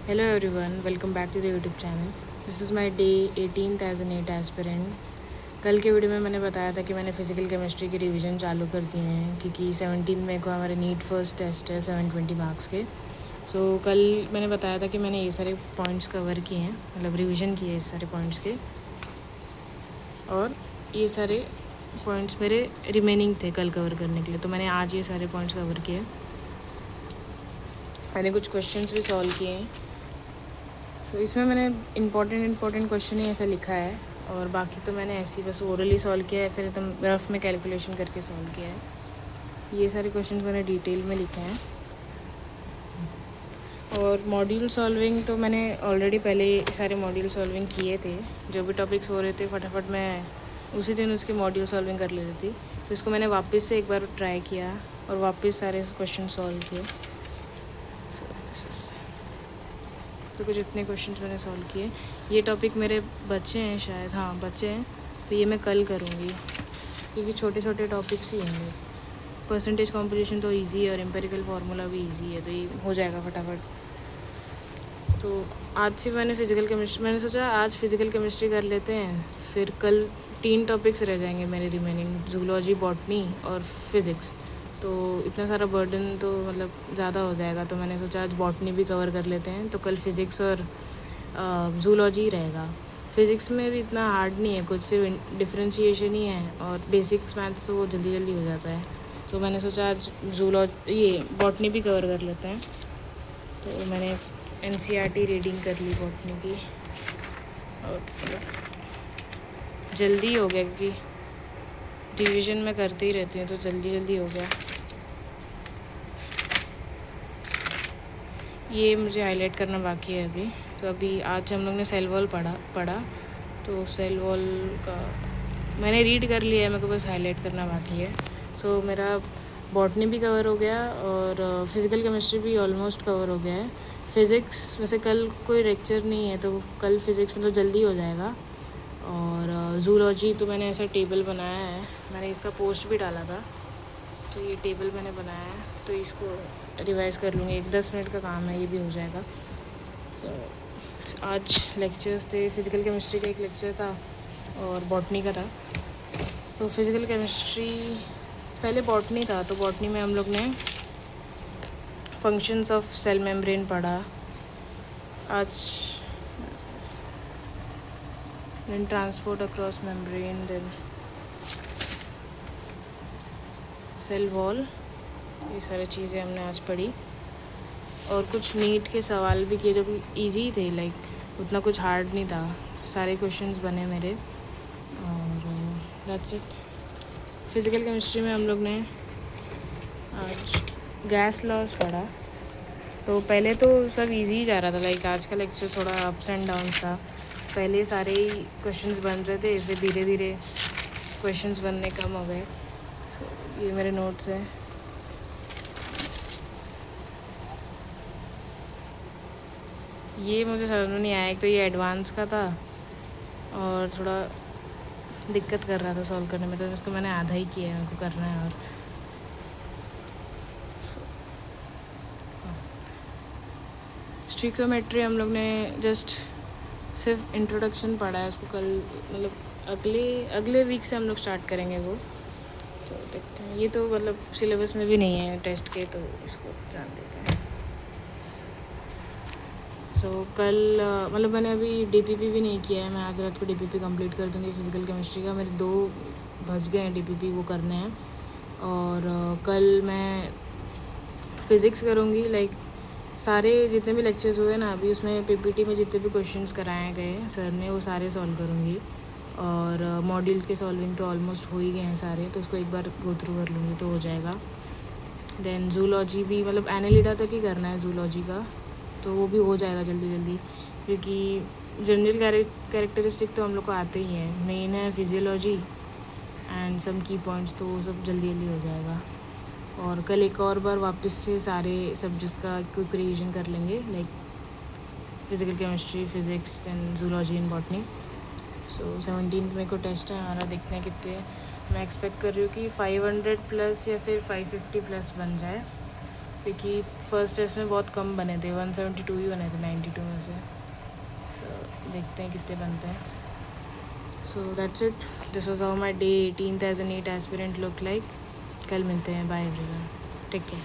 Hello everyone, welcome back to the YouTube channel. This is my day 18th as an 8 aspirant. कल के video में मैंने बताया था कि मैंने फ़िज़िकल केमिस्ट्री की रिवीजन चालू कर दिए हैं क्योंकि 17 मई को हमारे नीट फर्स्ट टेस्ट है 720 मार्क्स के। कल मैंने बताया था कि मैंने ये सारे पॉइंट्स कवर किए हैं, मतलब रिवीजन किए इस सारे पॉइंट्स के, और ये सारे पॉइंट्स मेरे रिमेनिंग थे कल कवर करने के लिए। तो मैंने आज ये सारे पॉइंट्स कवर किए। मैंने कुछ क्वेश्चंस भी सॉल्व किए हैं। इसमें मैंने इम्पॉर्टेंट क्वेश्चन ही ऐसा लिखा है, और बाकी तो मैंने ऐसे ही बस ओरली सॉल्व किया है, फिर एकदम रफ में कैलकुलेशन करके सॉल्व किया है। ये सारे क्वेश्चंस मैंने डिटेल में लिखे हैं। और मॉड्यूल सॉल्विंग तो मैंने ऑलरेडी पहले सारे मॉड्यूल सॉल्विंग किए थे। जो भी टॉपिक्स हो रहे थे फटाफट मैं उसी दिन उसके मॉड्यूल सॉल्विंग कर लेती थी। तो इसको मैंने वापस से एक बार ट्राई किया और वापस सारे क्वेश्चन सॉल्व किए। तो कुछ इतने क्वेश्चंस मैंने सॉल्व किए। ये टॉपिक मेरे बच्चे हैं शायद, हाँ बच्चे हैं, तो ये मैं कल करूँगी क्योंकि छोटे छोटे टॉपिक्स ही हैं। परसेंटेज कॉम्पोजिशन तो इजी है और एम्पेरिकल फार्मूला भी इजी है, तो ये हो जाएगा फटाफट। तो आज से मैंने सोचा आज फिज़िकल केमिस्ट्री कर लेते हैं, फिर कल 3 टॉपिक्स रह जाएंगे मेरे रिमेनिंग, जूलॉजी, बॉटनी और फिज़िक्स। तो इतना सारा बर्डन तो मतलब ज़्यादा हो जाएगा, तो मैंने सोचा आज बॉटनी भी कवर कर लेते हैं, तो कल फिज़िक्स और जूलॉजी रहेगा। फ़िज़िक्स में भी इतना हार्ड नहीं है कुछ, सिर्फ डिफ्रेंशिएशन ही है और बेसिक्स मैथ्स तो वो जल्दी जल्दी हो जाता है। तो मैंने सोचा आज ये बॉटनी भी कवर कर लेते हैं। तो मैंने NCERT रीडिंग कर ली बॉटनी की, और जल्दी हो गया क्योंकि रिवीजन में करते ही रहती हूँ, तो जल्दी हो गया। ये मुझे हाईलाइट करना बाकी है अभी। तो अभी आज हम लोग ने सेल वॉल पढ़ा, तो सेल वॉल का मैंने रीड कर लिया है, मेरे को बस हाईलाइट करना बाकी है। मेरा बॉटनी भी कवर हो गया और फिज़िकल केमिस्ट्री भी ऑलमोस्ट कवर हो गया है। फ़िज़िक्स वैसे कल कोई लेक्चर नहीं है, तो कल फ़िज़िक्स में तो जल्दी हो जाएगा। और जूलॉजी तो मैंने ऐसा टेबल बनाया है, मैंने इसका पोस्ट भी डाला था। तो ये टेबल मैंने बनाया है, तो इसको रिवाइज़ कर लूँगी। 10 मिनट का काम है, ये भी हो जाएगा। आज लेक्चर्स थे, फिज़िकल केमिस्ट्री का एक लेक्चर था और बॉटनी का था। तो फिज़िकल केमिस्ट्री पहले बॉटनी था, तो बॉटनी में हम लोग ने फंक्शंस ऑफ सेल मेम्ब्रेन पढ़ा। आज then transport across membrane, then cell wall, ये सारी चीज़ें हमने आज पढ़ी। और कुछ नीट के सवाल भी किए जो कि ईजी थे, लाइक उतना कुछ हार्ड नहीं था, सारे क्वेश्चंस बने मेरे। और दैट्स इट। फिज़िकल केमिस्ट्री में हम लोग ने आज गैस लॉस पढ़ा। तो पहले तो सब इजी ही जा रहा था, लाइक आज का लेक्चर थोड़ा अप्स एंड डाउन्स था। पहले सारे ही क्वेश्चंस बन रहे थे, फिर धीरे धीरे क्वेश्चंस बनने कम हो गए। ये मेरे नोट्स हैं। ये मुझे समझ में नहीं आया, एक तो ये एडवांस का था और थोड़ा दिक्कत कर रहा था सॉल्व करने में, तो इसको मैंने आधा ही किया है, मेरे को करना है। और स्टिक्योमेट्री हम लोग ने जस्ट सिर्फ इंट्रोडक्शन पढ़ा है, उसको कल मतलब अगले वीक से हम लोग स्टार्ट करेंगे वो। तो देखते हैं, ये तो मतलब सिलेबस में भी नहीं है टेस्ट के, तो इसको जान देते हैं। कल मतलब मैंने अभी DPP भी नहीं किया है, मैं आज रात को DPP कंप्लीट कर दूँगी फिज़िकल केमिस्ट्री का। मेरे 2 बच गए हैं DPP, वो करने हैं। और कल मैं फ़िज़िक्स करूँगी, लाइक सारे जितने भी लेक्चर्स हुए ना अभी, उसमें PPT में जितने भी क्वेश्चंस कराए गए सर ने, वो सारे सॉल्व करूँगी। और मॉड्यूल के सॉल्विंग तो ऑलमोस्ट हो ही गए हैं सारे, तो उसको एक बार गो थ्रू कर लूँगी तो हो जाएगा। देन जूलॉजी भी मतलब एनालिडा तक ही करना है जूलॉजी का, तो वो भी हो जाएगा जल्दी क्योंकि जनरल कैरेक्टरिस्टिक तो हम लोग को आते ही हैं। मेन है फिजियोलॉजी एंड सम की पॉइंट्स, तो वो सब जल्दी हो जाएगा। और कल एक और बार वापस से सारे सब्जेक्ट्स का क्विक रिवीजन कर लेंगे, like physical chemistry, physics, then zoology and botany. 17 मेरे को टेस्ट है हमारा, देखते हैं कितने। मैं एक्सपेक्ट कर रही हूँ कि 500 प्लस या फिर 550 प्लस बन जाए। क्योंकि फर्स्ट टेस्ट में बहुत कम बने थे, 172 ही बने थे 92 में से। सो देखते हैं कितने बनते हैं। So that's it, this was how my day 18th as an 8 aspirant look like. कल मिलते हैं, बाय एवरीवन, टेक केयर।